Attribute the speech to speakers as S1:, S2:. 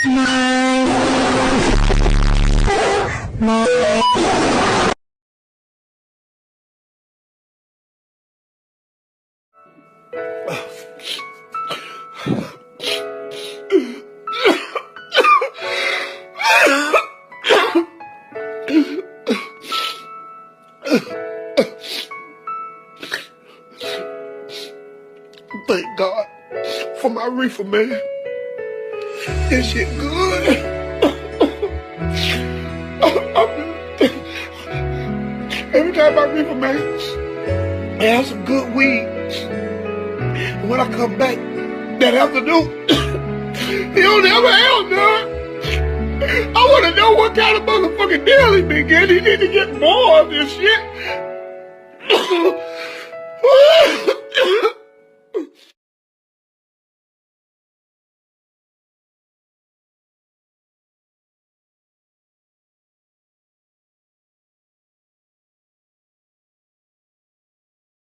S1: Thank God for my reefer, man. This shit good. Every time I reefer, man, I have some good weed. And when I come back that afternoon, he don't ever have none. I want to know what kind of motherfucking deal he been getting. He need to get more of this shit.